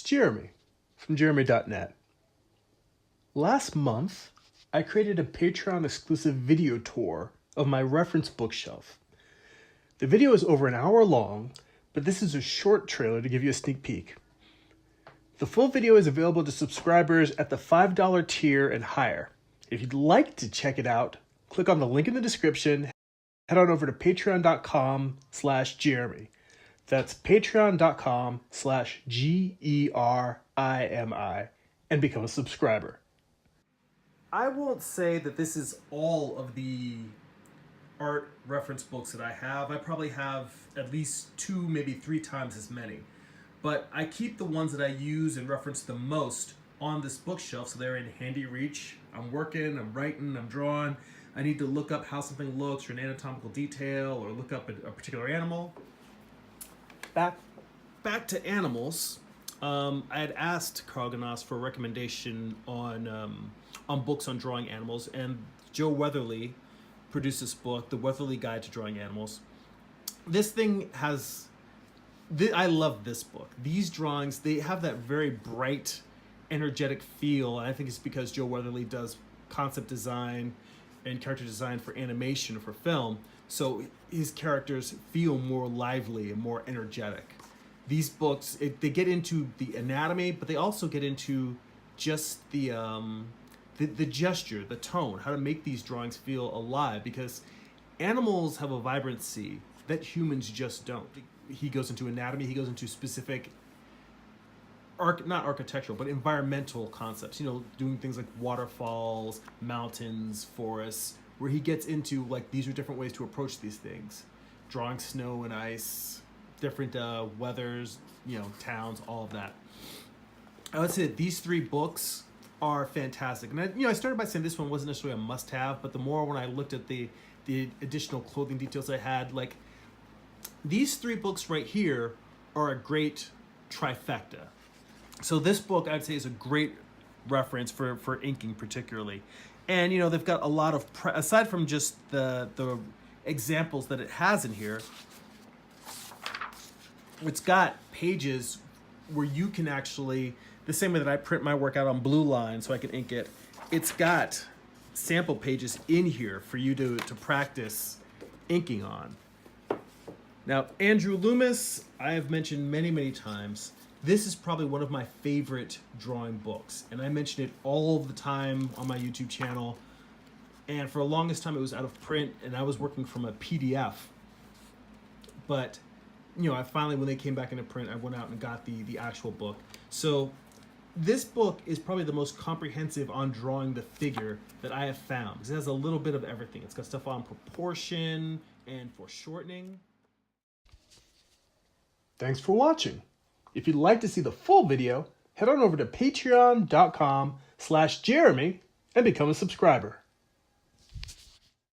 Jeremy from jeremy.net. Last month, I created a Patreon exclusive video tour of my reference bookshelf. The video is over an hour long, but this is a short trailer to give you a sneak peek. The full video is available to subscribers at the $5 tier and higher. If you'd like to check it out, click on the link in the description, head on over to patreon.com/Jeremy. That's patreon.com/GERIMI and become a subscriber. I won't say that this is all of the art reference books that I have. I probably have at least 2, maybe 3 times as many. But I keep the ones that I use and reference the most on this bookshelf, so they're in handy reach. I'm working, I'm writing, I'm drawing. I need to look up how something looks or an anatomical detail or look up a particular animal. Back to animals. I had asked Carl Ganas for a recommendation on books on drawing animals, and Joe Weatherly produced this book, The Weatherly Guide to Drawing Animals. This thing has... I love this book. These drawings, they have that very bright, energetic feel, and I think it's because Joe Weatherly does concept design and character design for animation or for film, so his characters feel more lively and more energetic. These books, they get into the anatomy, but they also get into just the gesture, the tone, how to make these drawings feel alive, because animals have a vibrancy that humans just don't. He goes into anatomy, he goes into specific, not architectural, but environmental concepts, you know, doing things like waterfalls, mountains, forests, where he gets into, like, these are different ways to approach these things. Drawing snow and ice, different weathers, you know, towns, all of that. I would say that these 3 books are fantastic. And I started by saying this one wasn't necessarily a must-have, but the more when I looked at the additional clothing details I had, like, these 3 books right here are a great trifecta. So this book, I'd say, is a great reference for inking particularly. And, you know, they've got a lot of, aside from just the examples that it has in here, it's got pages where you can actually, the same way that I print my work out on blue line so I can ink it, it's got sample pages in here for you to practice inking on. Now, Andrew Loomis, I have mentioned many, many times. This is probably one of my favorite drawing books, and I mention it all the time on my YouTube channel. And for the longest time, it was out of print, and I was working from a PDF. But, you know, I finally, when they came back into print, I went out and got the actual book. So this book is probably the most comprehensive on drawing the figure that I have found, because it has a little bit of everything. It's got stuff on proportion and foreshortening. Thanks for watching. If you'd like to see the full video, head on over to patreon.com/Jeremy and become a subscriber.